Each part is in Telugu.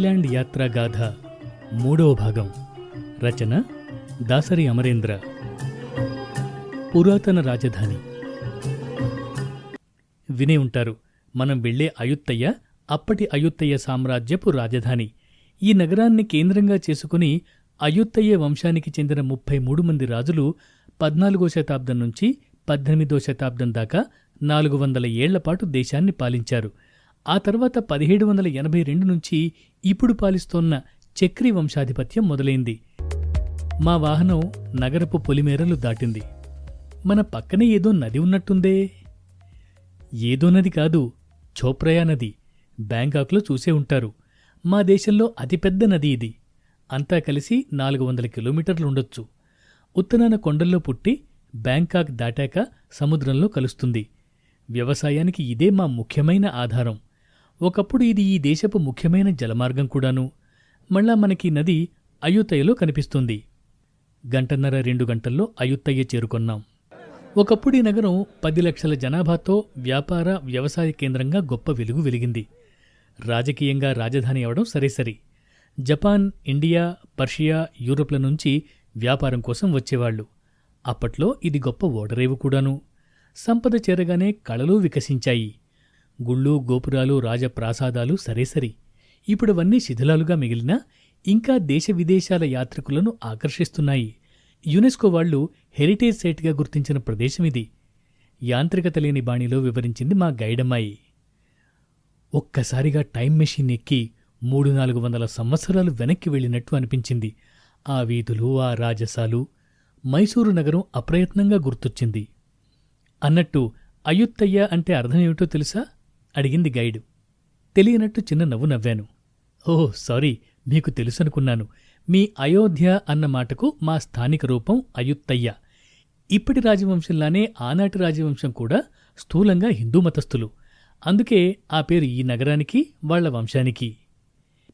థాయిలాండ్ యాత్రాగాథ 3వ భాగం. రచన దాసరి అమరేంద్ర. పురాతన రాజధాని. వినే ఉంటారు, మనం వెళ్లే అయుత్తయ అప్పటి అయుత్తయ సామ్రాజ్యపు రాజధాని. ఈ నగరాన్ని కేంద్రంగా చేసుకుని అయుత్తయ వంశానికి చెందిన 33 మంది రాజులు 14వ శతాబ్దం నుంచి 18వ శతాబ్దం దాకా 400 ఏళ్లపాటు దేశాన్ని పాలించారు. ఆ తర్వాత 1782 నుంచి ఇప్పుడు పాలిస్తోన్న చక్రీ వంశాధిపత్యం మొదలైంది. మా వాహనం నగరపు పొలిమేరలు దాటింది. మన పక్కనే ఏదో నది ఉన్నట్టుందే. ఏదో నది కాదు, ఛోప్రయా నది. బ్యాంకాక్లో చూసే ఉంటారు. మా దేశంలో అతిపెద్ద నది ఇది. అంతా కలిసి 400 కిలోమీటర్లుండొచ్చు. ఉత్తరాన కొండల్లో పుట్టి బ్యాంకాక్ దాటాక సముద్రంలో కలుస్తుంది. వ్యవసాయానికి ఇదే మా ముఖ్యమైన ఆధారం. ఒకప్పుడు ఇది ఈ దేశపు ముఖ్యమైన జలమార్గం కూడాను. మళ్ళా మనకి నది అయుత్తయలో కనిపిస్తుంది. 1.5-2 గంటల్లో అయుత్తయ చేరుకొన్నాం. ఒకప్పుడు ఈ నగరం 10 లక్షల జనాభాతో వ్యాపార వ్యవసాయ కేంద్రంగా గొప్ప వెలుగు వెలిగింది. రాజకీయంగా రాజధాని అవడం సరేసరి. జపాన్, ఇండియా, పర్షియా, యూరోప్ల నుంచి వ్యాపారం కోసం వచ్చేవాళ్లు. అప్పట్లో ఇది గొప్ప ఓడరేవు కూడాను. సంపద చేరగానే కళలు వికసించాయి. గుళ్ళు, గోపురాలు, రాజప్రాసాదాలు సరేసరి. ఇప్పుడవన్నీ శిథిలాలుగా మిగిలినా ఇంకా దేశ విదేశాల యాత్రికులను ఆకర్షిస్తున్నాయి. యునెస్కో వాళ్లు హెరిటేజ్ సైట్గా గుర్తించిన ప్రదేశమిది. యాంత్రికత లేని బాణిలో వివరించింది మా గైడమ్మాయి. ఒక్కసారిగా టైం మెషిన్ ఎక్కి 300-400 సంవత్సరాలు వెనక్కి వెళ్లినట్టు అనిపించింది. ఆ వీధులు, ఆ రాజసాలు. మైసూరు నగరం అప్రయత్నంగా గుర్తొచ్చింది. అన్నట్టు అయుత్తయ్య అంటే అర్థమేమిటో తెలుసా? అడిగింది గైడు. తెలియనట్టు చిన్న నవ్వు నవ్వాను. ఓహ్, సారీ, మీకు తెలుసనుకున్నాను. మీ అయోధ్య అన్న మాటకు మా స్థానిక రూపం అయుత్తయ్య. ఇప్పటి రాజవంశంలానే ఆనాటి రాజవంశం కూడా స్థూలంగా హిందూ మతస్థులు. అందుకే ఆ పేరు ఈ నగరానికి, వాళ్ల వంశానికి.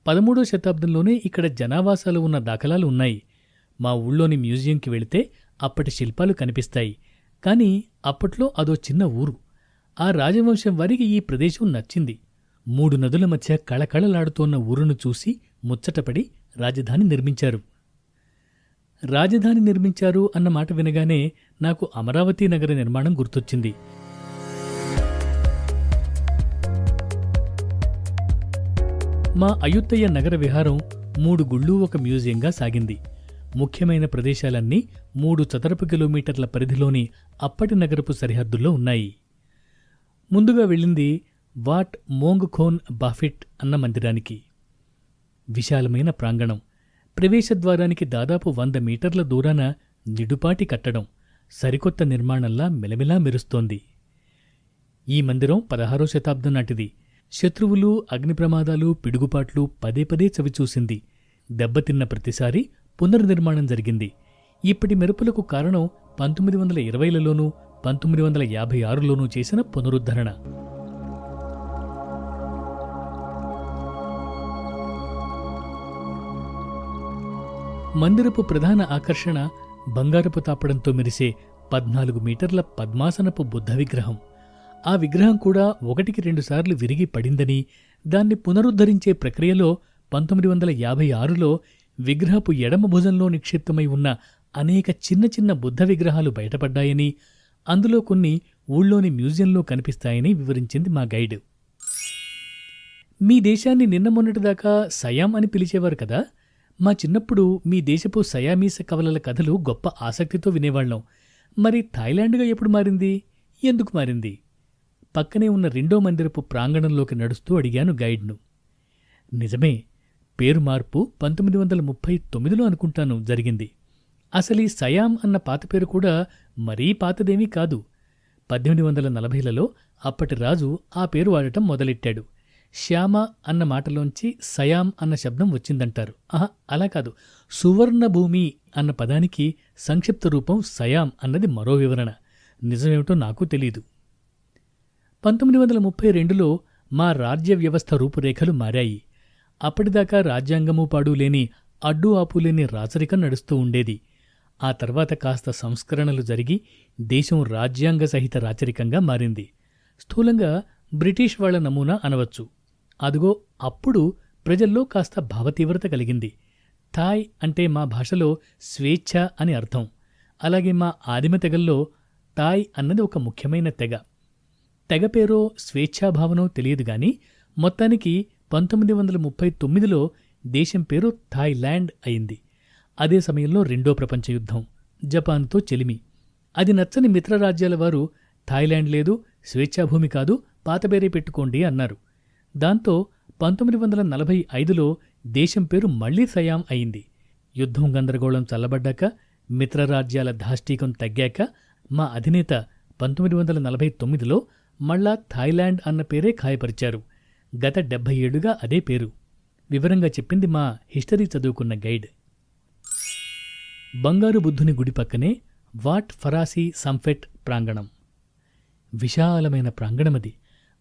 13వ శతాబ్దంలోనే ఇక్కడ జనావాసాలు ఉన్న దాఖలాలు ఉన్నాయి. మా ఊళ్ళోని మ్యూజియంకి వెళితే అప్పటి శిల్పాలు కనిపిస్తాయి. కాని అప్పట్లో అదో చిన్న ఊరు. ఆ రాజవంశం వారికి ఈ ప్రదేశం నచ్చింది. 3 నదుల మధ్య కళకళలాడుతోన్న ఊరును చూసి ముచ్చటపడి రాజధాని నిర్మించారు. రాజధాని నిర్మించారు అన్న మాట వినగానే నాకు అమరావతి నగర నిర్మాణం గుర్తొచ్చింది. మా అయుత్తయ నగర విహారం 3 గుళ్ళు, ఒక మ్యూజియంగా సాగింది. ముఖ్యమైన ప్రదేశాలన్నీ 3 చదరపు కిలోమీటర్ల పరిధిలోని అప్పటి నగరపు సరిహద్దుల్లో ఉన్నాయి. ముందుగా వెళ్ళింది వాట్ మోంగ్ ఖోన్ బాఫిట్ అన్న మందిరానికి. విశాలమైన ప్రాంగణం. ప్రవేశద్వారానికి దాదాపు 100 మీటర్ల దూరాన నిడుపాటి కట్టడం. సరికొత్త నిర్మాణంలా మెలమెలా మెరుస్తోంది. ఈ మందిరం 16వ శతాబ్దం నాటిది. శత్రువులు, అగ్ని ప్రమాదాలు, పిడుగుపాట్లు పదే చవిచూసింది. దెబ్బతిన్న ప్రతిసారి పునర్నిర్మాణం జరిగింది. ఇప్పటి మెరుపులకు కారణం 1920లలోనూ 1956లోనూ చేసిన పునరుద్ధరణ. మందిరపు ప్రధాన ఆకర్షణ బంగారపు తాపడంతో మెరిసే 14 మీటర్ల పద్మాసనపు బుద్ధ విగ్రహం. ఆ విగ్రహం కూడా 1-2 సార్లు విరిగి పడిందని, దాన్ని పునరుద్ధరించే ప్రక్రియలో 1956లో విగ్రహపు ఎడమ భుజంలో నిక్షిప్తమై ఉన్న అనేక చిన్న చిన్న బుద్ధ విగ్రహాలు బయటపడ్డాయని, అందులో కొన్ని ఊళ్ళోని మ్యూజియంలో కనిపిస్తాయని వివరించింది మా గైడ్. మీ దేశాన్ని నిన్న మొన్నటిదాకా సయాం అని పిలిచేవారు కదా. మా చిన్నప్పుడు మీ దేశపు సయామీస కవలల కథలు గొప్ప ఆసక్తితో వినేవాళ్లం. మరి థాయిలాండ్గా ఎప్పుడు మారింది? ఎందుకు మారింది? పక్కనే ఉన్న 2వ మందిరపు ప్రాంగణంలోకి నడుస్తూ అడిగాను గైడ్ను. నిజమే, పేరు మార్పు 1939లో అనుకుంటాను జరిగింది. అసలీ సయాం అన్న పాత పేరు కూడా మరీ పాతదేమీ కాదు. 1840లలో అప్పటి రాజు ఆ పేరు వాడటం మొదలెట్టాడు. శ్యామ అన్న మాటలోంచి సయాం అన్న శబ్దం వచ్చిందంటారు. అలా కాదు, సువర్ణభూమి అన్న పదానికి సంక్షిప్త రూపం సయాం అన్నది మరో వివరణ. నిజమేమిటో నాకు తెలీదు. 1932లో మా రాజ్య వ్యవస్థ రూపురేఖలు మారాయి. అప్పటిదాకా రాజ్యాంగమూ పాడు లేని, అడ్డు ఆపులేని రాచరికం నడుస్తూ ఉండేది. ఆ తర్వాత కాస్త సంస్కరణలు జరిగి దేశం రాజ్యాంగ సహిత రాచరికంగా మారింది. స్థూలంగా బ్రిటిష్ వాళ్ల నమూనా అనవచ్చు. అదుగో అప్పుడు ప్రజల్లో కాస్త భావతీవ్రత కలిగింది. థాయ్ అంటే మా భాషలో స్వేచ్ఛ అని అర్థం. అలాగే మా ఆదిమ తెగల్లో థాయ్ అన్నది ఒక ముఖ్యమైన తెగ. తెగ పేరో స్వేచ్ఛాభావనో తెలియదు గాని మొత్తానికి 1939లో దేశం పేరు థాయిలాండ్ అయింది. అదే సమయంలో రెండో ప్రపంచ యుద్ధం, జపాన్తో చెలిమి. అది నచ్చని మిత్రరాజ్యాల వారు థాయిలాండ్ లేదు, స్వేచ్ఛాభూమి కాదు, పాతబేరే పెట్టుకోండి అన్నారు. దాంతో 1945లో దేశం పేరు మళ్లీ సయాం అయింది. యుద్ధం గందరగోళం చల్లబడ్డాక, మిత్రరాజ్యాల ధాష్టీకం తగ్గాక మా అధినేత 1949లో మళ్ళా థాయిలాండ్ అన్న పేరే ఖాయపరిచారు. గత 70 ఏళ్లుగా అదే పేరు. వివరంగా చెప్పింది మా హిస్టరీ చదువుకున్న గైడ్. బంగారు బుద్ధుని గుడి పక్కనే వాట్ ఫరాసీ సంఫెట్ ప్రాంగణం. విశాలమైన ప్రాంగణమది.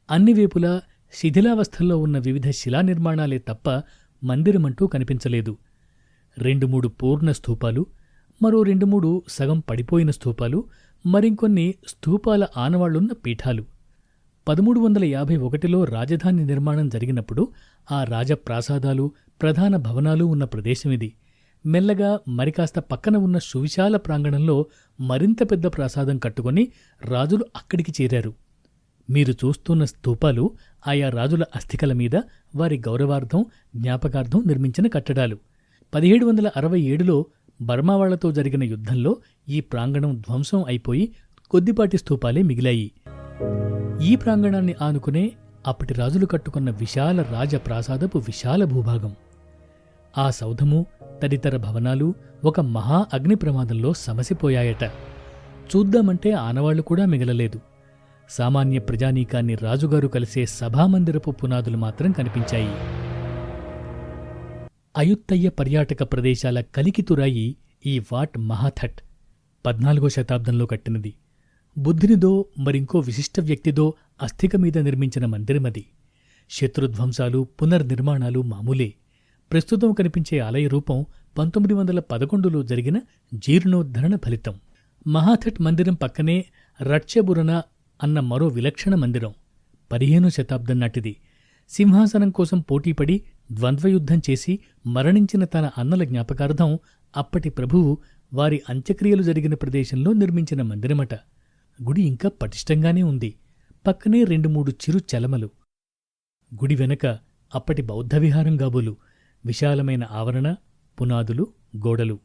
అన్ని వేపులా శిథిలావస్థల్లో ఉన్న వివిధ శిలానిర్మాణాలే తప్ప మందిరమంటూ కనిపించలేదు. 2-3 పూర్ణ స్థూపాలు, మరో 2-3 సగం పడిపోయిన స్థూపాలు, మరింకొన్ని స్థూపాల ఆనవాళ్లున్న పీఠాలు. 1351లో రాజధాని నిర్మాణం జరిగినప్పుడు ఆ రాజప్రాసాదాలు, ప్రధాన భవనాలు ఉన్న ప్రదేశమిది. మెల్లగా మరికాస్త పక్కన ఉన్న సువిశాల ప్రాంగణంలో మరింత పెద్ద ప్రాసాదం కట్టుకుని రాజులు అక్కడికి చేరారు. మీరు చూస్తున్న స్తూపాలు ఆయా రాజుల అస్థికల మీద వారి గౌరవార్థం, జ్ఞాపకార్థం నిర్మించిన కట్టడాలు. 1767లో బర్మావాళ్లతో జరిగిన యుద్ధంలో ఈ ప్రాంగణం ధ్వంసం అయిపోయి కొద్దిపాటి స్తూపాలే మిగిలాయి. ఈ ప్రాంగణాన్ని ఆనుకునే అప్పటి రాజులు కట్టుకున్న విశాల రాజప్రాసాదపు విశాల భూభాగం. ఆ సౌధము, తదితర భవనాలు ఒక మహా అగ్ని ప్రమాదంలో సమసిపోయాయట. చూద్దామంటే ఆనవాళ్లు కూడా మిగలలేదు. సామాన్య ప్రజానీకాన్ని రాజుగారు కలిసే సభామందిరపు పునాదులు మాత్రం కనిపించాయి. అయుత్తయ్య పర్యాటక ప్రదేశాల కలికితురాయి ఈ వాట్ మహాథట్. 14వ శతాబ్దంలో కట్టినది. బుద్ధునిదో మరింకో విశిష్ట వ్యక్తిదో అస్థిక మీద నిర్మించిన మందిరమది. శత్రుధ్వంసాలు, పునర్నిర్మాణాలు మామూలే. ప్రస్తుతం కనిపించే ఆలయ రూపం 1911లో జరిగిన జీర్ణోద్ధరణ ఫలితం. మహాథట్ మందిరం పక్కనే రట్చబురన అన్న మరో విలక్షణ మందిరం. 15వ శతాబ్దం నాటిది. సింహాసనం కోసం పోటీపడి ద్వంద్వయుద్ధం చేసి మరణించిన తన అన్నల జ్ఞాపకార్థం అప్పటి ప్రభువు వారి అంత్యక్రియలు జరిగిన ప్రదేశంలో నిర్మించిన మందిరమట. గుడి ఇంకా పటిష్టంగానే ఉంది. పక్కనే 2-3 చిరు చలమలు. గుడి వెనక అప్పటి బౌద్ధవిహారం గాబులు. విశాలమైన ఆవరణ, పునాదులు, గోడలు.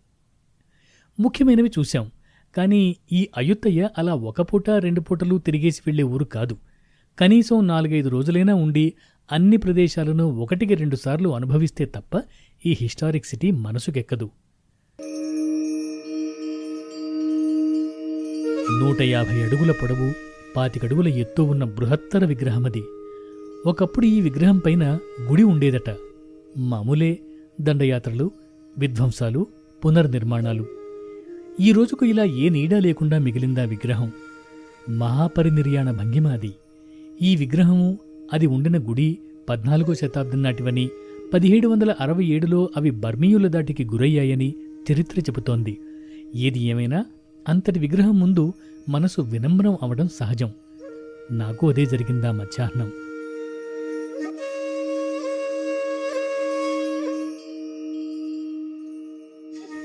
ముఖ్యమైనవి చూశాం. కాని ఈ అయుత్తయ్య అలా 1 పూట 2 పూటలు తిరిగేసి వెళ్లే ఊరు కాదు. కనీసం 4-5 రోజులైనా ఉండి అన్ని ప్రదేశాలను 1-2 సార్లు అనుభవిస్తే తప్ప ఈ హిస్టారిక్ సిటీ మనసుకెక్కదు. 150 అడుగుల పొడవు, 25 అడుగుల ఎత్తు ఉన్న బృహత్తర విగ్రహమది. ఒకప్పుడు ఈ విగ్రహం పైన గుడి ఉండేదట. మామూలే దండయాత్రలు, విధ్వంసాలు, పునర్నిర్మాణాలు. ఈ రోజుకు ఇలా ఏ నీడా లేకుండా మిగిలిందా విగ్రహం. మహాపరినిర్యాణ భంగిమ అది. ఈ విగ్రహము, అది ఉండిన గుడి 14వ శతాబ్దం నాటివని, 1767లో అవి బర్మీయుల దాటికి గురయ్యాయని చరిత్ర చెబుతోంది. ఏది ఏమైనా అంతటి విగ్రహం ముందు మనసు వినమ్రం అవడం సహజం. నాకు అదే జరిగిందా మధ్యాహ్నం.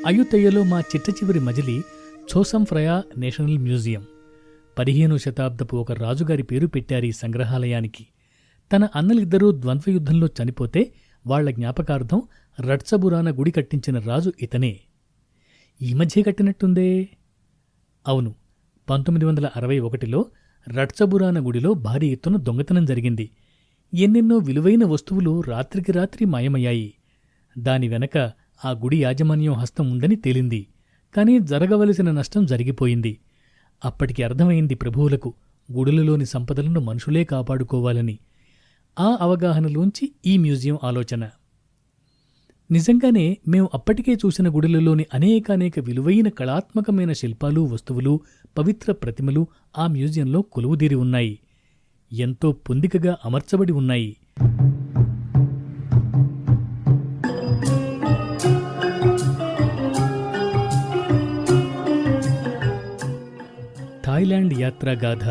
అయుత్తయ్యలో మా చిట్ట చివరి మజిలీ ఛోసంఫ్రయా నేషనల్ మ్యూజియం. 15వ శతాబ్దపు ఒక రాజుగారి పేరు పెట్టారీ సంగ్రహాలయానికి. తన అన్నలిద్దరూ ద్వంద్వయుద్ధంలో చనిపోతే వాళ్ల జ్ఞాపకార్థం రట్సబురాన గుడి కట్టించిన రాజు ఇతనే. ఈ మధ్యే కట్టినట్టుందే. అవును, 1961లో రట్సబురాన గుడిలో భారీ ఎత్తున దొంగతనం జరిగింది. ఎన్నెన్నో విలువైన వస్తువులు రాత్రికి రాత్రి మాయమయ్యాయి. దాని వెనక ఆ గుడి యాజమాన్యం హస్తం ఉందని తేలింది. కాని జరగవలసిన నష్టం జరిగిపోయింది. అప్పటికి అర్థమైంది ప్రభువులకు గుడులలోని సంపదలను మనుషులే కాపాడుకోవాలని. ఆ అవగాహనలోంచి ఈ మ్యూజియం ఆలోచన. నిజంగానే మేం అప్పటికే చూసిన గుడులలోని అనేకానేక విలువైన కళాత్మకమైన శిల్పాలు, వస్తువులు, పవిత్ర ప్రతిమలు ఆ మ్యూజియంలో కొలువుదీరి ఉన్నాయి. ఎంతో పొందికగా అమర్చబడి ఉన్నాయి. థాయిలాండ్ యాత్రాగాథ